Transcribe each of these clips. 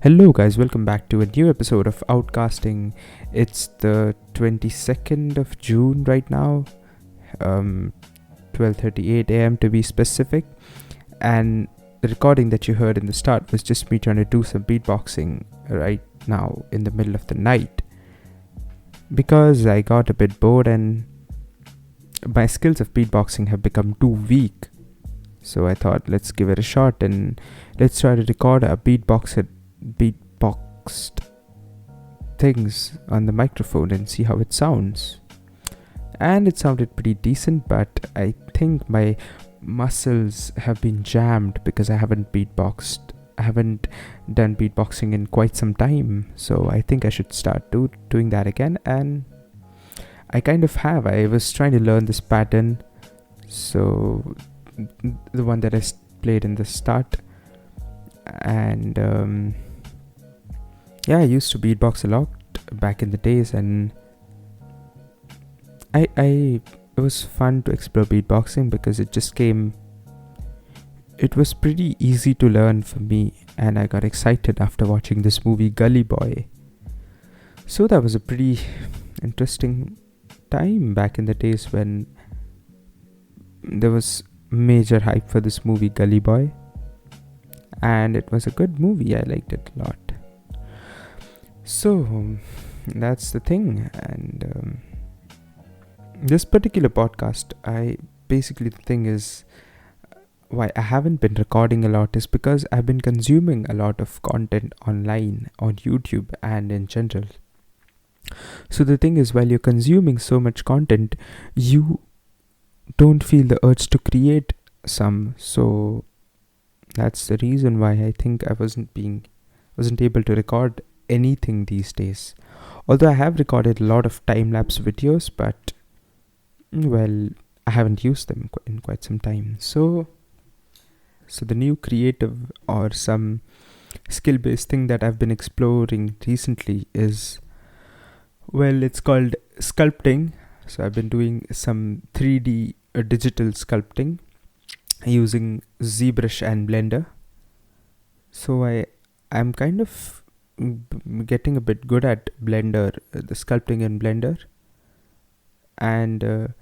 Hello, guys, welcome back to a new episode of Outcasting. It's the 22nd of June right now, 12:38 a.m. to be specific. And the recording that you heard in the start was just me trying to do some beatboxing right now in the middle of the night because I got a bit bored and my skills of beatboxing have become too weak. So I thought, let's give it a shot and let's try to record a beatboxed things on the microphone and see how it sounds. And it sounded pretty decent, but I think my muscles have been jammed because I haven't done beatboxing in quite some time. So I think I should start doing that again, and I kind of have. I was trying to learn this pattern, so the one that I played in the start, and I used to beatbox a lot back in the days, and it was fun to explore beatboxing because it was pretty easy to learn for me, and I got excited after watching this movie Gully Boy. So that was a pretty interesting time back in the days when there was major hype for this movie Gully Boy, and it was a good movie. I liked it a lot. So that's the thing, and this particular podcast, the thing is why I haven't been recording a lot is because I've been consuming a lot of content online on YouTube and in general. So the thing is, while you're consuming so much content, you don't feel the urge to create some. So that's the reason why I think I wasn't able to record anything these days. Although I have recorded a lot of time-lapse videos, but I haven't used them in quite some time. So the new creative or some skill-based thing that I've been exploring recently is, it's called sculpting. So I've been doing some 3D digital sculpting using ZBrush and Blender. So I'm kind of getting a bit good at Blender, the sculpting in Blender. And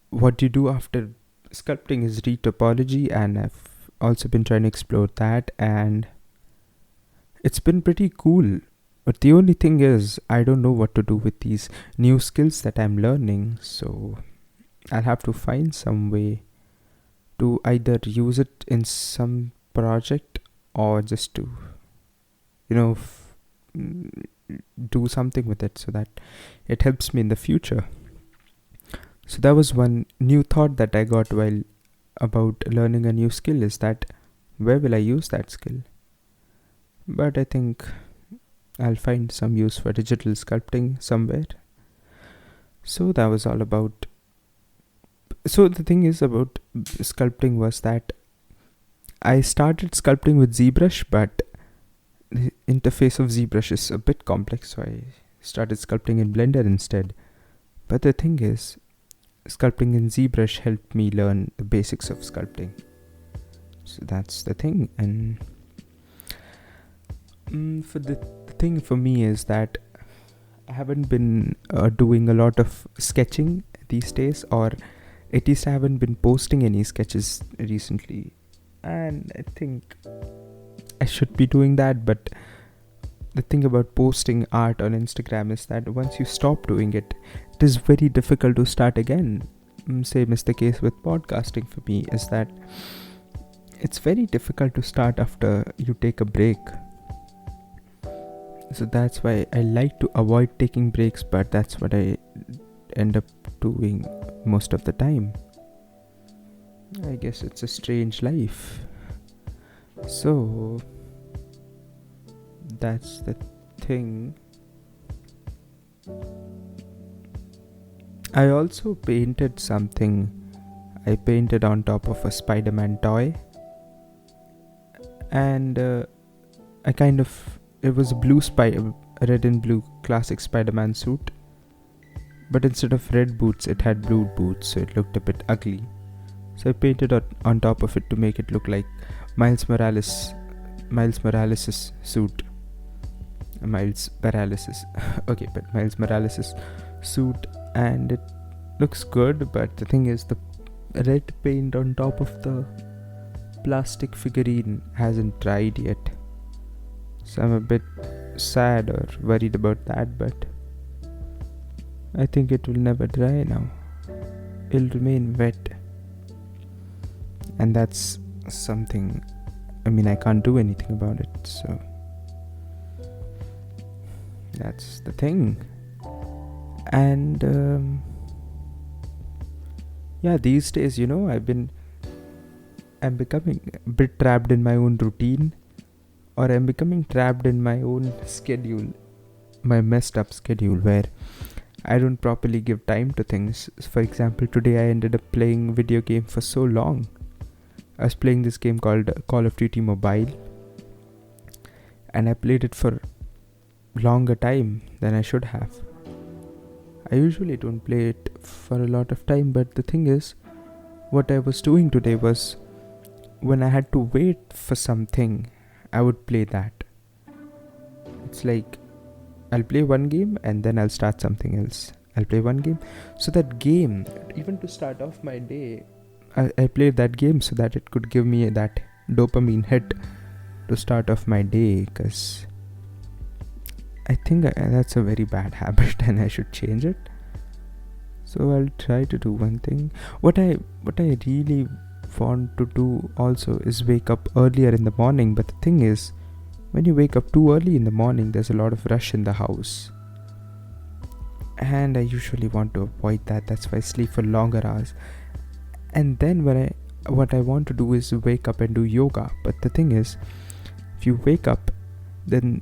what you do after sculpting is retopology, and I've also been trying to explore that, and it's been pretty cool. But the only thing is, I don't know what to do with these new skills that I'm learning, so I'll have to find some way to either use it in some project or just to, do something with it so that it helps me in the future. So that was one new thought that I got while about learning a new skill, is that where will I use that skill? But I think I'll find some use for digital sculpting somewhere. So that was all about. So the thing is about sculpting was that I started sculpting with ZBrush, but the interface of ZBrush is a bit complex, so I started sculpting in Blender instead. But the thing is, sculpting in ZBrush helped me learn the basics of sculpting. So that's the thing. And for the thing for me is that I haven't been doing a lot of sketching these days, or at least I haven't been posting any sketches recently, and I think I should be doing that. But the thing about posting art on Instagram is that once you stop doing it, it is very difficult to start again. Same is the case with podcasting for me, is that it's very difficult to start after you take a break. So that's why I like to avoid taking breaks, but that's what I end up doing most of the time. I guess it's a strange life. So that's the thing. I also painted something. I painted on top of a Spider-Man toy, and it was a red and blue classic Spider-Man suit, but instead of red boots it had blue boots, so it looked a bit ugly. So I painted on top of it to make it look like Miles Morales' suit. Miles Morales. Okay, but Miles Morales suit, and it looks good, but the thing is, the red paint on top of the plastic figurine hasn't dried yet. So I'm a bit sad or worried about that, but I think it will never dry now. It'll remain wet. And that's something, I can't do anything about it, so that's the thing. And yeah, these days, I'm becoming a bit trapped in my own routine, or I'm becoming trapped in my own schedule, my messed up schedule, where I don't properly give time to things. For example, today I ended up playing video game for so long. I was playing this game called Call of Duty Mobile, and I played it for longer time than I should have. I usually don't play it for a lot of time, but the thing is, what I was doing today was, when I had to wait for something, I would play that. It's like, I'll play one game and then I'll start something else. I'll play one game. So that game, even to start off my day, I played that game so that it could give me that dopamine hit to start off my day, because I think that's a very bad habit and I should change it. So I'll try to do one thing. What I really want to do also is wake up earlier in the morning, but the thing is, when you wake up too early in the morning, there's a lot of rush in the house, and I usually want to avoid that. That's why I sleep for longer hours. And then what I want to do is wake up and do yoga. But the thing is, if you wake up, then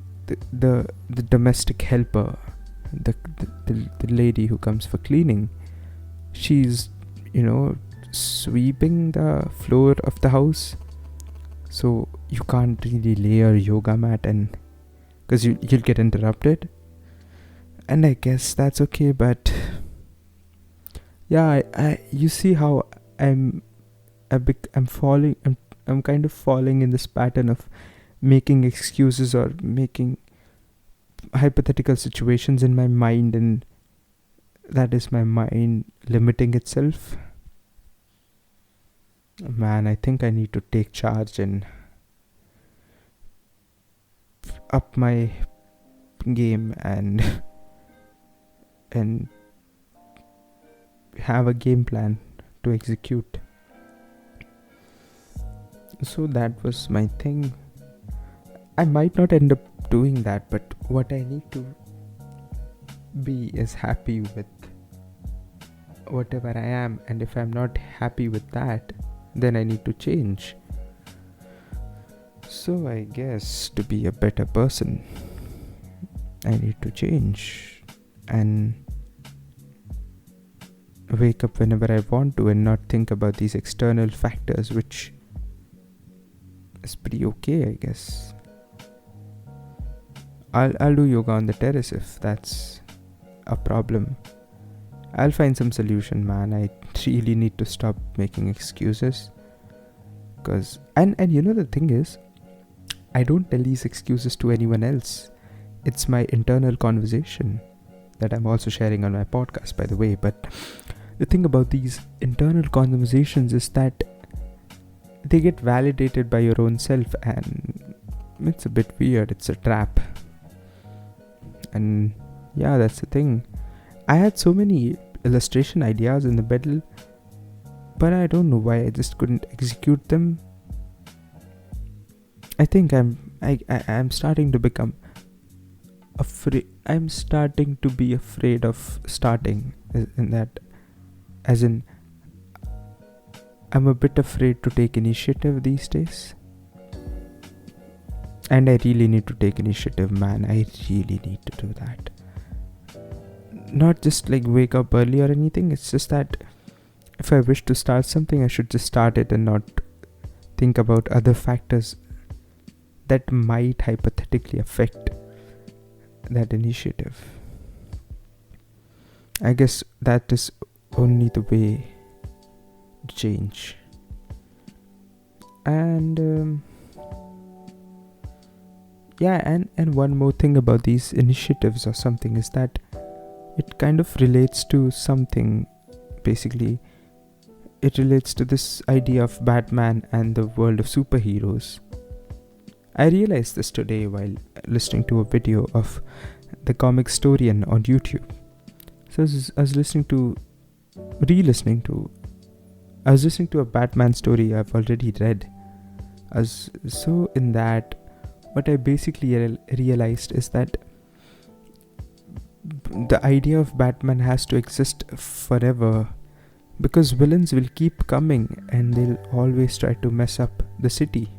the domestic helper, the lady who comes for cleaning, she's sweeping the floor of the house, so you can't really lay your yoga mat, and because you'll get interrupted. And I guess that's okay, but yeah, I you see how I'm kind of falling in this pattern of making excuses or making hypothetical situations in my mind, and that is my mind limiting itself. Man, I think I need to take charge and up my game and have a game plan to execute. So that was my thing. I might not end up doing that, but what I need to be is happy with whatever I am, and if I'm not happy with that, then I need to change. So I guess to be a better person, I need to change and wake up whenever I want to and not think about these external factors, which is pretty okay, I guess. I'll do yoga on the terrace if that's a problem. I'll find some solution, man. I really need to stop making excuses. Cause and the thing is, I don't tell these excuses to anyone else. It's my internal conversation that I'm also sharing on my podcast, by the way. But the thing about these internal conversations is that they get validated by your own self, and it's a bit weird. It's a trap. And yeah, that's the thing. I had so many illustration ideas in the middle, but I don't know why I just couldn't execute them. I think I'm starting to become afraid. I'm starting to be afraid of starting, in that, as in, I'm a bit afraid to take initiative these days. And I really need to take initiative, man. I really need to do that. Not just like wake up early or anything. It's just that if I wish to start something, I should just start it and not think about other factors that might hypothetically affect that initiative. I guess that is only the way to change. And Yeah, and one more thing about these initiatives or something is that it kind of relates to something. Basically, it relates to this idea of Batman and the world of superheroes. I realized this today while listening to a video of the comic historian on YouTube. So I was re-listening to, I was listening to a Batman story I've already read. So in that, what I basically realized is that the idea of Batman has to exist forever, because villains will keep coming and they'll always try to mess up the city.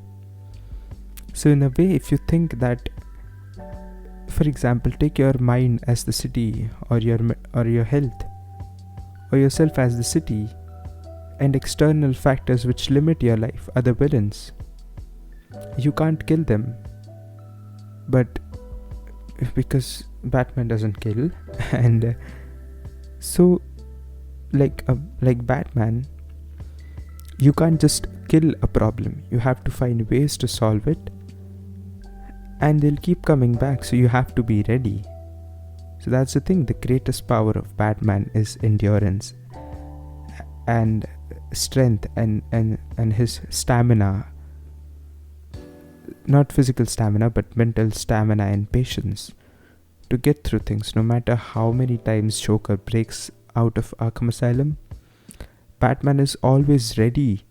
So in a way, if you think that, for example, take your mind as the city, or your health, or yourself as the city, and external factors which limit your life are the villains. You can't kill them, but because Batman doesn't kill, and so like Batman, you can't just kill a problem. You have to find ways to solve it, and they'll keep coming back, so you have to be ready. So that's the thing. The greatest power of Batman is endurance and strength, and his stamina. Not physical stamina, but mental stamina and patience to get through things. No matter how many times Joker breaks out of Arkham Asylum, Batman is always ready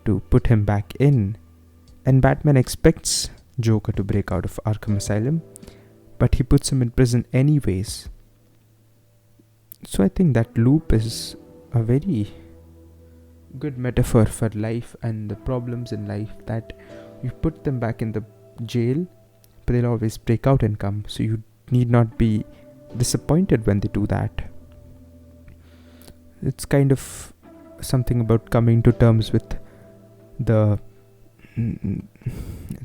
to put him back in. And Batman expects Joker to break out of Arkham Asylum, but he puts him in prison anyways. So I think that loop is a very good metaphor for life and the problems in life, that you put them back in the jail, but they'll always break out and come. So you need not be disappointed when they do that. It's kind of something about coming to terms with the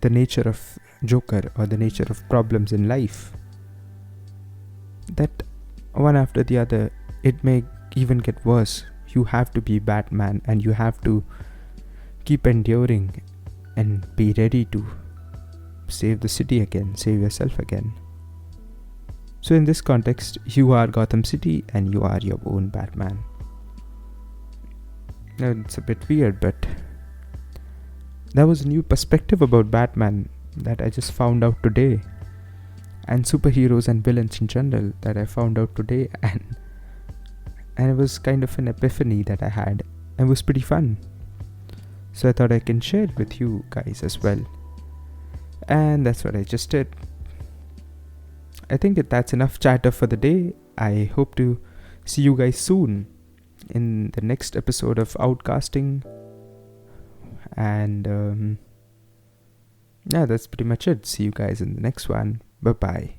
nature of Joker, or the nature of problems in life, that one after the other, it may even get worse. You have to be Batman, and you have to keep enduring and be ready to save the city again, save yourself again. So in this context, you are Gotham City and you are your own Batman. Now, it's a bit weird, but that was a new perspective about Batman that I just found out today, and superheroes and villains in general that I found out today, and it was kind of an epiphany that I had, and it was pretty fun. So I thought I can share it with you guys as well. And that's what I just did. I think that's enough chatter for the day. I hope to see you guys soon in the next episode of Outcasting. And yeah, that's pretty much it. See you guys in the next one. Bye bye.